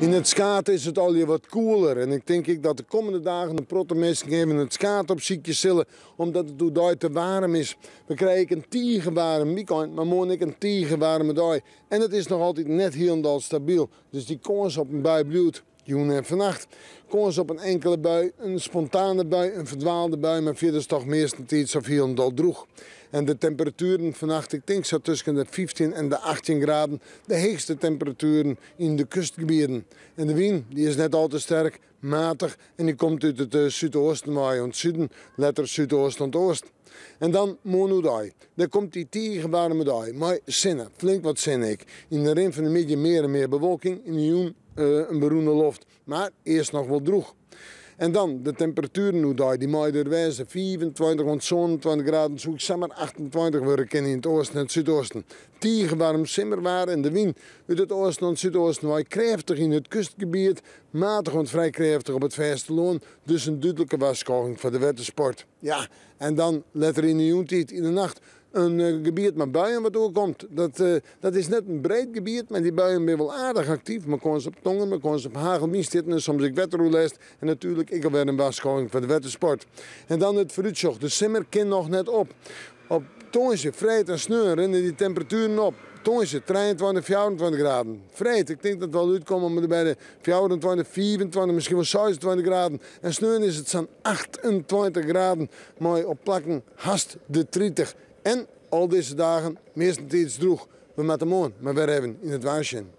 In het skaten is het al je wat koeler en ik denk dat de komende dagen de protemesten even het skaten op ziekjes zullen, omdat het hoe daar te warm is. We krijgen een tiegenwarm weekend, maar morgen ik een tiegenwarme dag. En het is nog altijd net helemaal stabiel, dus die kans op een bui blijft. Joen en vannacht. Kans op een enkele bui, een spontane bui, een verdwaalde bui, maar verder is toch meestens of helemaal droog. En de temperaturen vannacht, ik denk zo tussen de 15 en de 18 graden, de hoogste temperaturen in de kustgebieden. En de wind die is net al te sterk, matig en die komt uit het zuidoosten waaien. Het zuiden, letter zuidoost en oost. En dan Monudai. Daar komt die tiegenwarme dag. Maar zinnen, flink wat zin ik. In de rim van de middag meer en meer bewolking. In de joen een beroende loft. Maar eerst nog wel droeg. En dan de temperaturen nu daar. Die maaien wijze 24 tot 27 graden. Zo ik zeg maar 28 worden kennen in het oosten en het zuidoosten. Tiegenwarm simmerwaar en de wind uit het oosten en het zuidoosten waait krachtig in het kustgebied. Matig en vrij krachtig op het vasteland. Dus een duidelijke waarschuwing voor de watersport. Ja, en dan let er in de joentijd in de nacht een gebied met buien wat doorkomt. Dat is net een breed gebied, maar die buien zijn wel aardig actief. Maar kon ze op tongen, maar kon ze op hagelmies zitten en soms ik wetterroelest. En natuurlijk ik alweer een waarschuwing voor de watersport. En dan het vooruitzicht. De simmer kan nog net op. Op tonsje, vreed en sneur rennen die temperaturen op. Tonsje 23, 24 graden. Vreed, ik denk dat het wel uitkomen maar bij de 24, 24, misschien wel 26 graden. En sneur is het zo'n 28 graden. Maar op plakken haast de 30. En al deze dagen meestens iets droeg. We met de moon, maar weer even in het waarschuwen.